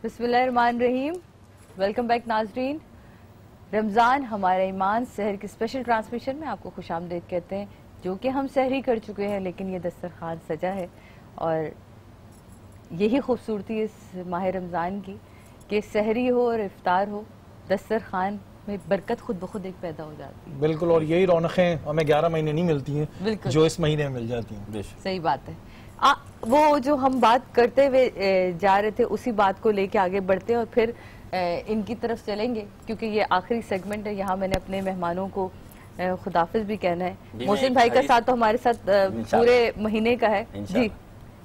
बिस्मिल्लाहिर्रहमानिर्रहीम। Welcome back नाजरीन। रमज़ान हमारा ईमान सहर की स्पेशल ट्रांसमिशन में आपको खुशामदीद कहते हैं, जो कि हम सहरी कर चुके हैं, लेकिन ये दस्तरखान सजा है। और यही खूबसूरती इस माह रमज़ान की कि सहरी हो और इफ्तार हो, दस्तरखान में बरकत खुद ब खुद एक पैदा हो जाती है। बिल्कुल, और यही रौनकें हमें 11 महीने नहीं मिलती हैं जो इस महीने में मिल जाती हैं। सही बात है। वो जो हम बात करते हुए जा रहे थे, उसी बात को लेके आगे बढ़ते हैं और फिर इनकी तरफ चलेंगे, क्योंकि ये आखिरी सेगमेंट है। यहाँ मैंने अपने मेहमानों को खुदाफिज भी कहना है। मोहसिन भाई का साथ तो हमारे साथ पूरे महीने का है। जी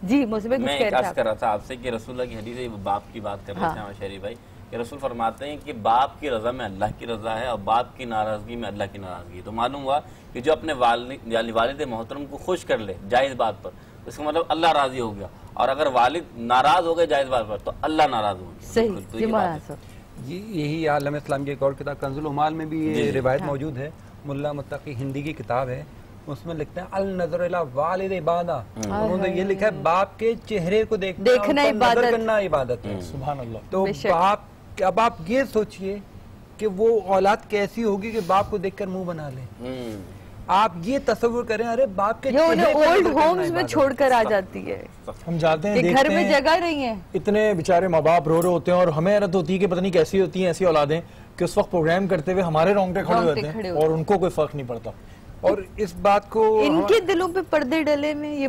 जी, मोहसिन भाई कुछ कह रहा था आपसे कि रसूलुल्लाह की हदीस है, बाप की बात कर रहे थे हमारे शरीफ भाई, कि रसूल फरमाते हैं कि बाप की रजा में अल्लाह की रजा है और बाप की नाराजगी में अल्लाह की नाराजगी। तो मालूम हुआ कि जो अपने वालिद मोहतरम को खुश कर ले जायज बात पर, इसका मतलब अल्लाह राजी हो गया, और अगर वालिद नाराज हो गए जायज बात पर तो अल्लाह नाराज हो गया। सही, यही आलम इस्लाम की एक और किताब कंजुल उमाल में भी ये रिवायत मौजूद है। मुल्ला मुत्तकी हिंदी की किताब है, उसमें लिखते हैं अल नजर इला वालिद इबादा। उन्होंने ये लिखा है बाप के चेहरे को देखना इबादत करना इबादत है। सुभान अल्लाह। तो बाप, अब आप ये सोचिए कि वो औलाद कैसी होगी कि बाप को देखकर मुंह बना ले। आप ये तस्वीर करें, अरे बाप के ओल्ड होम्स में छोड़कर आ जाती है। हम जाते हैं, घर में जगह नहीं है, इतने बेचारे माँ बाप रो रहे होते हैं, और हमें हैरत होती है कि पता नहीं कैसी होती हैं ऐसी औलादें कि उस वक्त प्रोग्राम करते हुए हमारे रोंगटे खड़े होते हैं और उनको कोई फर्क नहीं पड़ता। और इस बात को इनके दिलों पे पर्दे डले में ये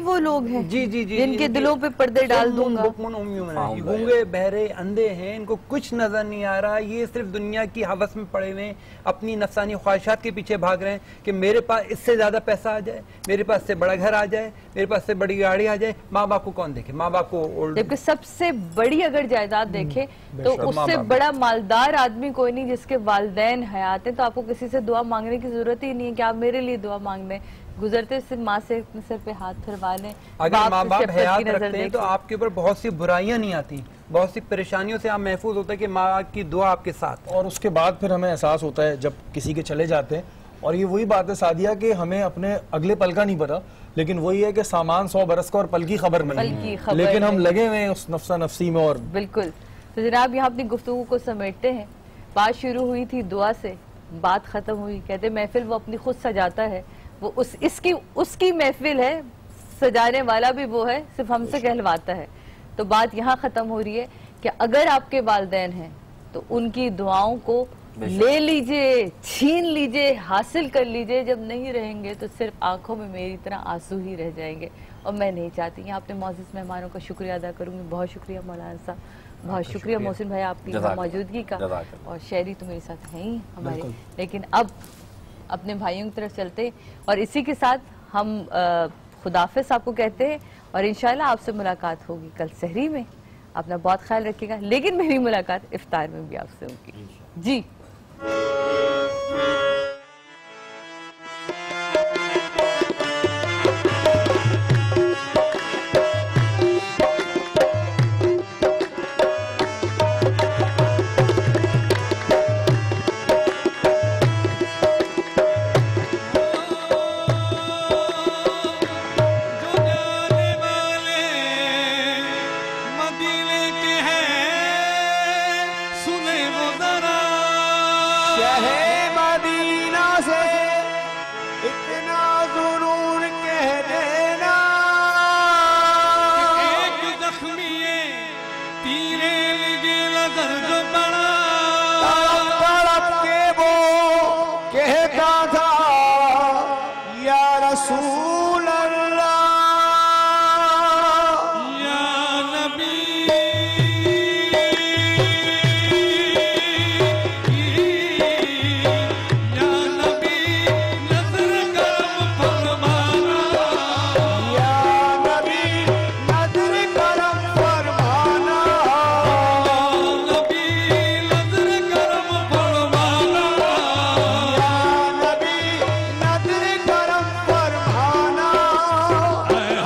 वो लोग हैं जी जी जी, इनके दिलों पे पर्दे डाल दूंगा। गूंगे बहरे अंधे हैं, इनको कुछ नजर नहीं आ रहा। ये सिर्फ दुनिया की हवस में पड़े हुए, अपनी नफसानी ख्वाहिशात के पीछे भाग रहे हैं कि मेरे पास इससे ज्यादा पैसा आ जाए, मेरे पास से बड़ा घर आ जाए, मेरे पास से बड़ी गाड़ी आ जाए। माँ बाप को कौन देखे? माँ बाप को जबकि सबसे बड़ी अगर जायदाद देखे तो उससे बड़ा मालदार आदमी कोई नहीं जिसके वालिदैन हयात हैं। तो आपको किसी से दुआ मांगने की जरूरत ही नहीं है कि आप मेरे लिए दुआ मांग लें। गुजरते सिर्फ माँ से अपने सर पे हाथ फिरवा लें। अगर माँ बाप हयात रखते हैं तो आपके ऊपर बहुत सी बुराइयां नहीं आती, बहुत सी परेशानियों से आप महफूज होते हैं कि माँ की दुआ आपके साथ। और उसके बाद फिर हमें एहसास होता है जब किसी के चले जाते हैं, और ये वही बात है सादिया कि हमें अपने अगले पल का नहीं पता, लेकिन वही है कि सामान 100 बरस का और पल की खबर नहीं, लेकिन हम लगे हुए हैं उस नफ्सा नफसी में। और बिल्कुल, तो जनाब यहाँ अपनी गुफ्तगू को समेटते हैं। बात शुरू हुई थी दुआ से, बात खत्म हुई, कहते महफिल वो अपनी खुद सजाता है, वो उसकी महफिल है, सजाने वाला भी वो है, सिर्फ हमसे कहलवाता है। तो बात यहाँ खत्म हो रही है कि अगर आपके वालिदैन हैं तो उनकी दुआओं को ले लीजिए, छीन लीजिए, हासिल कर लीजिए। जब नहीं रहेंगे तो सिर्फ आंखों में मेरी तरह आंसू ही रह जाएंगे, और मैं नहीं चाहती। यहाँ अपने मौजूद मेहमानों का शुक्रिया अदा करूंगी। बहुत शुक्रिया मौलाना साहब, बहुत शुक्रिया मोहसिन भाई आपकी मौजूदगी का, और शेरी तो मेरे साथ है ही हमारे। लेकिन अब अपने भाइयों की तरफ चलते, और इसी के साथ हम खुदाफिज आपको कहते हैं, और इंशाल्लाह आपसे मुलाकात होगी कल सहरी में। अपना बहुत ख्याल रखिएगा, लेकिन मेरी मुलाकात इफ्तार में भी आपसे होगी जी।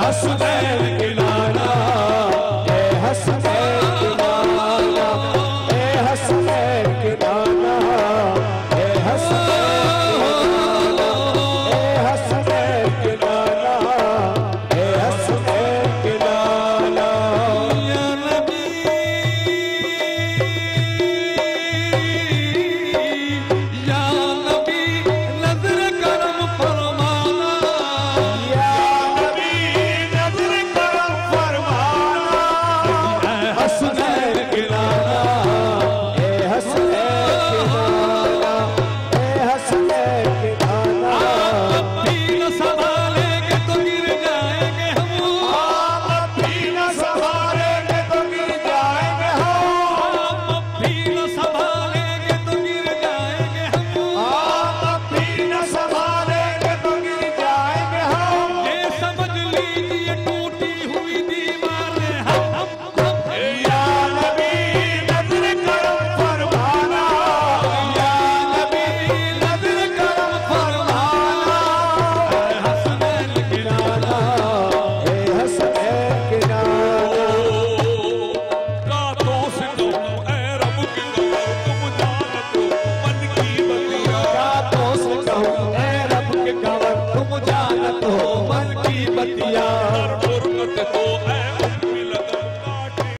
Hustle